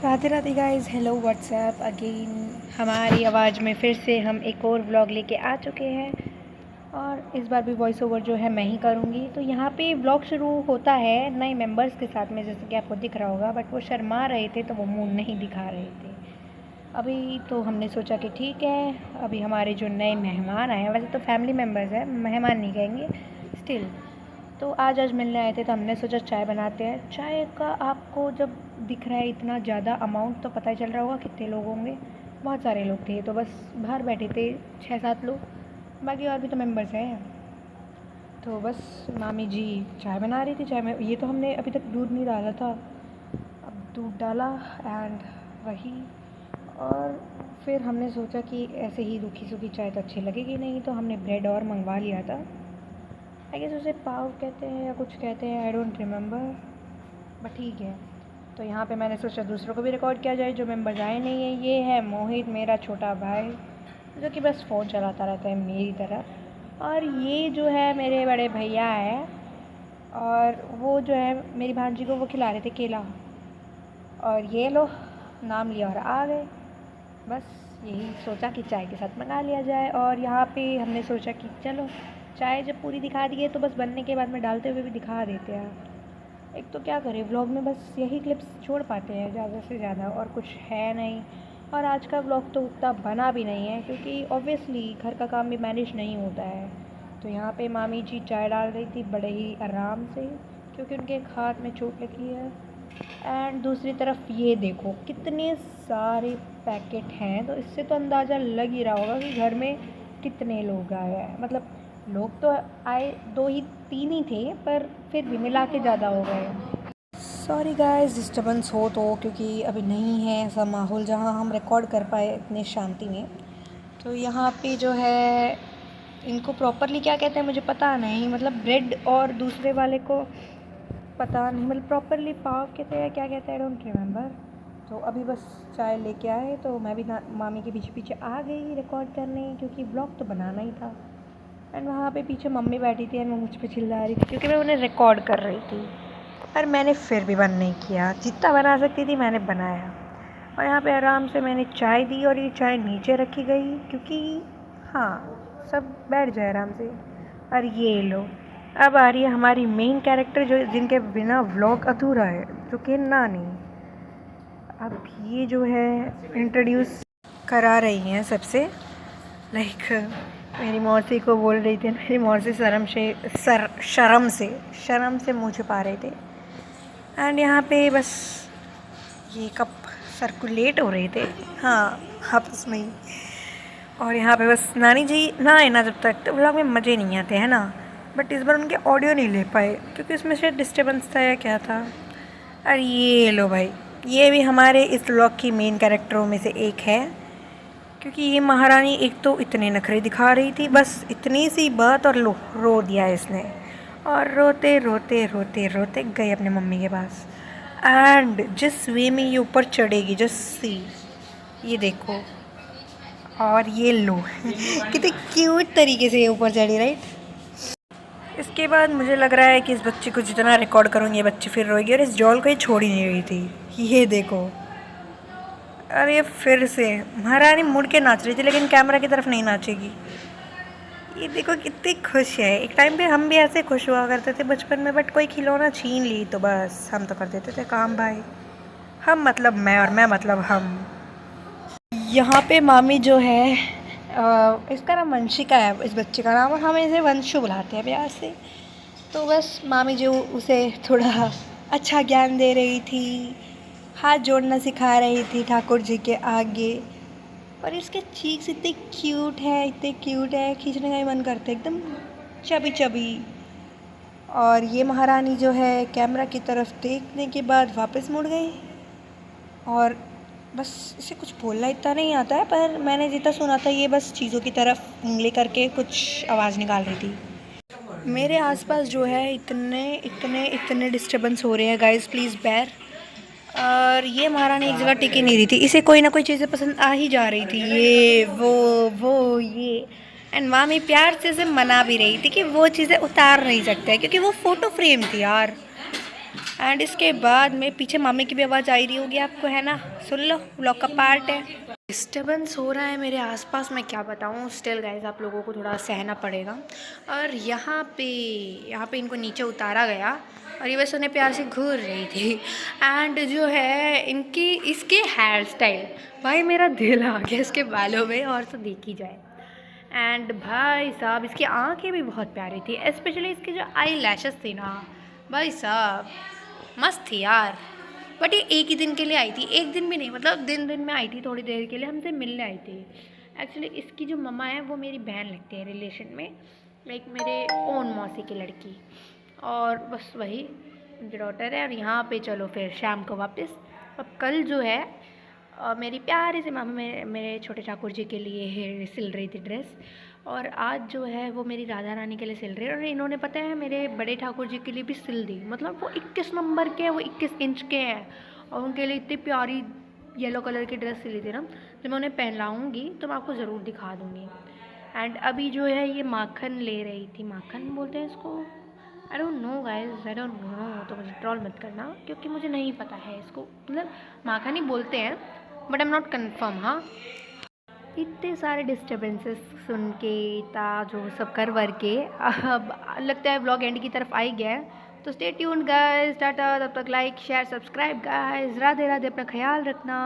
Radhe Radhe guys, hello WhatsApp again. हमारी आवाज़ में फिर से हम एक और व्लॉग लेके आ चुके हैं और इस बार भी वॉइस ओवर जो है मैं ही करूँगी। तो यहाँ पे व्लॉग शुरू होता है नए मेंबर्स के साथ में, जैसे कि आपको दिख रहा होगा, बट वो शर्मा रहे थे तो वो मुंह नहीं दिखा रहे थे अभी। तो हमने सोचा कि ठीक है, अभी हमारे जो नए मेहमान आए हैं, वैसे तो फैमिली मेम्बर्स हैं, मेहमान नहीं कहेंगे, स्टिल तो आज मिलने आए थे, तो हमने सोचा चाय बनाते हैं। चाय का आपको जब दिख रहा है इतना ज़्यादा अमाउंट तो पता ही चल रहा होगा कितने लोग होंगे। बहुत सारे लोग थे, तो बस बाहर बैठे थे 6-7 लोग, बाकी और भी तो मेंबर्स हैं। तो बस मामी जी चाय बना रही थी। चाय में ये तो हमने अभी तक दूध नहीं डाला था, अब दूध डाला एंड वही। और फिर हमने सोचा कि ऐसे ही रूखी सूखी चाय तो अच्छी लगेगी नहीं, तो हमने ब्रेड और मंगवा लिया था। आई गेस उसे पाव कहते हैं या कुछ कहते हैं, आई डोंट रिमेंबर, बट ठीक है। तो यहाँ पे मैंने सोचा दूसरों को भी रिकॉर्ड किया जाए जो मेंबर्स आए नहीं हैं। ये है मोहित, मेरा छोटा भाई, जो कि बस फ़ोन चलाता रहता है मेरी तरह। और ये जो है मेरे बड़े भैया है, और वो जो है मेरी भांजी को वो खिला रहे थे केला, और ये लो नाम लिया और आ गए। बस यही सोचा कि चाय के साथ मंगा लिया जाए। और यहाँ पे हमने सोचा कि चलो चाय जब पूरी दिखा दी है तो बस बनने के बाद में डालते हुए भी दिखा देते हैं। एक तो क्या करें, व्लॉग में बस यही क्लिप्स छोड़ पाते हैं ज़्यादा से ज़्यादा, और कुछ है नहीं। और आज का व्लॉग तो उतना बना भी नहीं है, क्योंकि ऑब्वियसली घर का काम भी मैनेज नहीं होता है। तो यहाँ पे मामी जी चाय डाल रही थी बड़े ही आराम से, क्योंकि उनके एक हाथ में चोट लगी है। एंड दूसरी तरफ ये देखो कितने सारे पैकेट हैं, तो इससे तो अंदाज़ा लग ही रहा होगा कि घर में कितने लोग आए हैं। मतलब लोग तो आए 2 ही 3 ही थे, पर फिर भी मिला के ज़्यादा हो गए। सॉरी गाइस डिस्टर्बेंस हो तो, क्योंकि अभी नहीं है ऐसा माहौल जहाँ हम रिकॉर्ड कर पाए इतने शांति में। तो यहाँ पे जो है इनको प्रॉपरली क्या कहते हैं मुझे पता नहीं, मतलब ब्रेड और दूसरे वाले को पता नहीं, मतलब प्रॉपरली पाव कहते हैं क्या कहते हैं, आई डोंट रिमेंबर। तो अभी बस चाय लेके आए, तो मैं भी मामी के पीछे पीछे आ गई रिकॉर्ड करने, क्योंकि ब्लॉग तो बनाना ही था। एंड वहाँ पे पीछे मम्मी बैठी थी एंड वो मुझ पे चिल्ला रही थी, क्योंकि मैं उन्हें रिकॉर्ड कर रही थी। पर मैंने फिर भी बंद नहीं किया, जितना बना सकती थी मैंने बनाया। और यहाँ पे आराम से मैंने चाय दी, और ये चाय नीचे रखी गई, क्योंकि हाँ सब बैठ जाए आराम से। और ये लो, अब आ रही है हमारी मेन कैरेक्टर, जो जिनके बिना व्लॉग अधूरा है, जो कि नानी। अब ये जो है इंट्रोड्यूस करा रही हैं सबसे, लाइक मेरी मौसी को बोल रही थी, मेरी मौसी शर्म से मुँह छुपा रहे थे। एंड यहाँ पे बस ये कप सर्कुलेट हो रहे थे, हाँ आपस में ही। और यहाँ पे बस नानी जी ना आए ना जब तक, तो व्लॉग में मज़े नहीं आते हैं ना। बट इस बार उनके ऑडियो नहीं ले पाए, क्योंकि उसमें शायद डिस्टर्बेंस था या क्या था। और ये लो भाई, ये भी हमारे इस व्लॉग की मेन कैरेक्टरों में से एक है, क्योंकि ये महारानी एक तो इतने नखरे दिखा रही थी, बस इतनी सी बात और रो दिया इसने। और रोते रोते रोते रोते गए अपने मम्मी के पास। एंड जिस वे में ये ऊपर चढ़ेगी, जस्ट सी, ये देखो, और ये लो कितने क्यूट तरीके से ये ऊपर चढ़ी, राइट। इसके बाद मुझे लग रहा है कि इस बच्चे को जितना रिकॉर्ड करूँगी ये बच्ची फिर रोएगी, और इस जॉल को ये छोड़ ही नहीं रही थी। ये देखो, अरे फिर से महारानी मुड़ के नाच रही थी, लेकिन कैमरा की तरफ नहीं नाचेगी। ये देखो कितनी खुश है। एक टाइम पे हम भी ऐसे खुश हुआ करते थे बचपन में, बट कोई खिलौना छीन ली तो बस हम तो कर देते थे काम भाई। हम मतलब मैं, और मैं मतलब हम। यहाँ पे मामी जो है इसका नाम वंशिका है, इस बच्चे का नाम, और हम इसे वंशु बुलाते हैं प्यार से। तो बस मामी जो उसे थोड़ा अच्छा ज्ञान दे रही थी, हाथ जोड़ना सिखा रही थी ठाकुर जी के आगे। और इसके चीक्स इतने क्यूट है, इतने क्यूट है, खींचने का ही मन करता है, एकदम चबी चबी। और ये महारानी जो है कैमरा की तरफ देखने के बाद वापस मुड़ गई, और बस इसे कुछ बोलना इतना नहीं आता है, पर मैंने जितना सुना था ये बस चीज़ों की तरफ उंगली करके कुछ आवाज़ निकाल रही थी। मेरे आसपास जो है इतने इतने इतने डिस्टर्बेंस हो रहे हैं गाइस, प्लीज़ बेयर। और ये महारानी एक जगह टिकी नहीं रही थी, इसे कोई ना कोई चीज़ें पसंद आ ही जा रही थी, ये वो ये। एंड मामी प्यार से इसे मना भी रही थी कि वो चीज़ें उतार नहीं सकते, क्योंकि वो फ़ोटो फ्रेम थी यार। एंड इसके बाद में पीछे मामी की भी आवाज़ आ रही होगी आपको, है ना, सुन लो, व्लॉग का पार्ट है। डिस्टर्बेंस हो रहा है मेरे आसपास, मैं क्या बताऊँ, स्टिल गाइस आप लोगों को थोड़ा सहना पड़ेगा। और यहाँ पे इनको नीचे उतारा गया और ये बस उन्हें प्यार से घूर रही थी। एंड जो है इसके हेयर स्टाइल, भाई मेरा दिल आ गया इसके बालों में, और तो देखी जाए। एंड भाई साहब इसकी आंखें भी बहुत प्यारी थी, स्पेशली इसके जो आई लैशेस थी ना, भाई साहब मस्त थी यार। बट ये एक ही दिन के लिए आई थी, एक दिन भी नहीं, मतलब दिन दिन में आई थी, थोड़ी देर के लिए हमसे मिलने आई थी। एक्चुअली इसकी जो मम्मा है वो मेरी बहन लगती है रिलेशन में, लाइक मेरे ओन मौसी की लड़की, और बस वही उनकी डॉटर है। और यहाँ पे चलो फिर शाम को वापस, अब कल जो है मेरी प्यारी सी मामा मेरे छोटे ठाकुर जी के लिए सिल रही थी ड्रेस, और आज जो है वो मेरी राधा रानी के लिए सिल रही है। और इन्होंने पता है मेरे बड़े ठाकुर जी के लिए भी सिल दी, मतलब वो 21 नंबर के हैं, वो 21 इंच के हैं, और उनके लिए इतनी प्यारी येलो कलर की ड्रेस सिली थी ना, जब मैं उन्हें पहनाऊँगी तो मैं आपको ज़रूर दिखा दूँगी। एंड अभी जो है ये माखन ले रही थी, माखन बोलते हैं इसको, I don't know guys, I don't know, तो मुझे ट्रोल मत करना क्योंकि मुझे नहीं पता है इसको, मतलब माखन ही बोलते हैं, but I am not confirm. हाँ, इतने सारे डिस्टर्बेंसेस सुन के इतना जो सब कर वर के अब लगता है व्लॉग एंड की तरफ आ ही गया है। तो स्टे ट्यून्ड गाइस, टाटा, तब तक like share subscribe guys, Radhe Radhe, अपना ख्याल रखना।